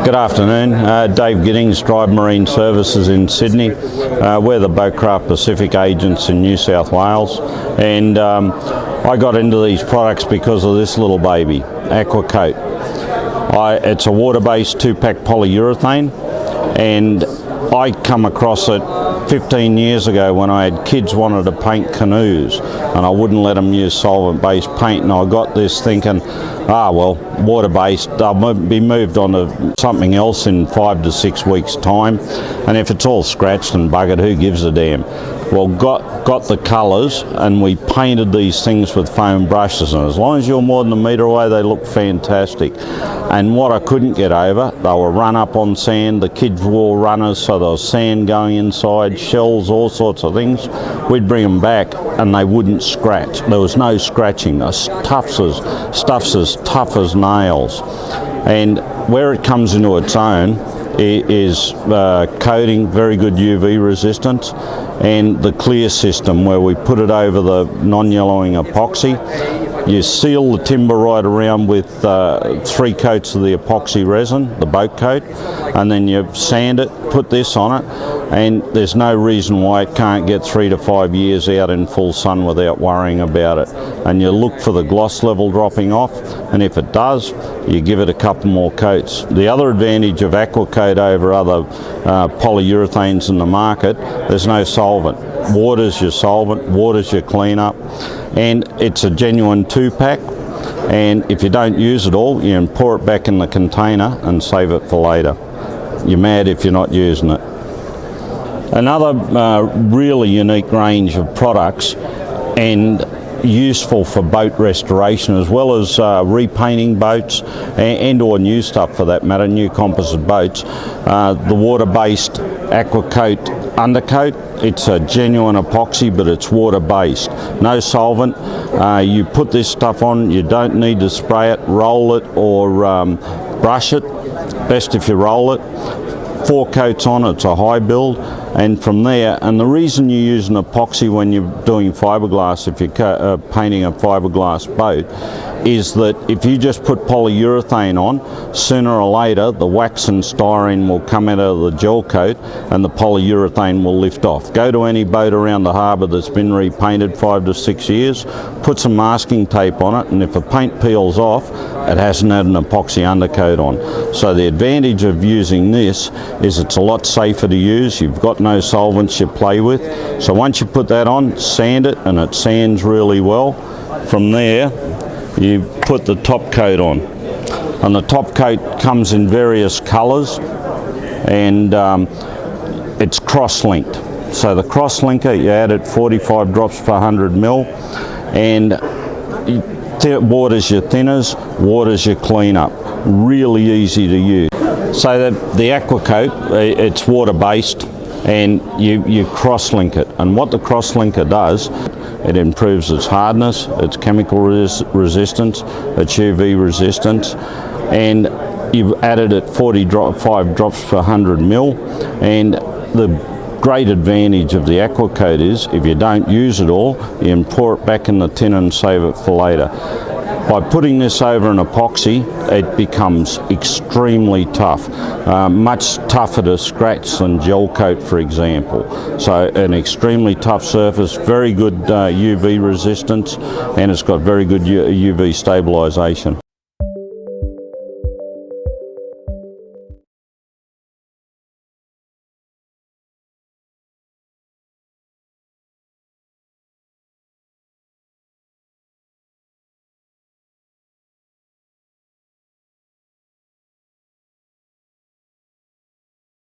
Good afternoon, Dave Giddings, Drive Marine Services in Sydney. We're the Boatcraft Pacific agents in New South Wales, and I got into these products because of this little baby, AQUACOTE. It's a water-based 2-pack polyurethane, and I come across it 15 years ago when I had kids wanted to paint canoes and I wouldn't let them use solvent-based paint, and I got this thinking, well, water-based, I'll be moved on to something else in 5 to 6 weeks time, and if it's all scratched and buggered, who gives a damn? Well, got the colours, and we painted these things with foam brushes, and as long as you're more than a metre away, they look fantastic. And what I couldn't get over, they were run up on sand. The kids wore runners, so there was sand going inside, shells, all sorts of things. We'd bring them back and they wouldn't scratch. There was no scratching. Stuff's as tough as nails. And where it comes into its own is coating, very good UV resistance, and the clear system where we put it over the non-yellowing epoxy. You seal the timber right around with 3 coats of the epoxy resin, the boat coat, and then you sand it, put this on it, and there's no reason why it can't get 3 to 5 years out in full sun without worrying about it. And you look for the gloss level dropping off, and if it does, you give it a couple more coats. The other advantage of AQUACOTE over other polyurethanes in the market, there's no solvent. Water's your solvent, water's your cleanup, and it's a genuine 2-pack, and if you don't use it all, you can pour it back in the container and save it for later. You're mad if you're not using it. Another really unique range of products, and useful for boat restoration as well as repainting boats and or new stuff for that matter, new composite boats. The water-based AQUACOTE Undercoat. It's a genuine epoxy, but it's water-based. No solvent. You put this stuff on, you don't need to spray it, roll it, or brush it. Best if you roll it. 4 coats on, it's a high build, and from there, and the reason you use an epoxy when you're doing fiberglass, if you're painting a fiberglass boat, is that if you just put polyurethane on, sooner or later the wax and styrene will come out of the gel coat and the polyurethane will lift off. Go to any boat around the harbour that's been repainted 5 to 6 years, put some masking tape on it, and if the paint peels off, it hasn't had an epoxy undercoat on. So the advantage of using this is it's a lot safer to use. You've got no solvents you play with. So once you put that on, sand it, and it sands really well. From there, you put the top coat on, and the top coat comes in various colours, and it's cross-linked. So the cross-linker, you add it 45 drops per 100 ml, and water's your thinners, water's your cleanup. Really easy to use. So the AQUACOTE, it's water-based, and you cross-link it, and what the cross-linker does, it improves its hardness, its chemical resistance, its UV resistance, and you've added it 45 drops per 100 ml, and the great advantage of the AQUACOTE is if you don't use it all, you can pour it back in the tin and save it for later. By putting this over an epoxy, it becomes extremely tough, much tougher to scratch than gel coat, for example. So an extremely tough surface, very good UV resistance, and it's got very good UV stabilisation.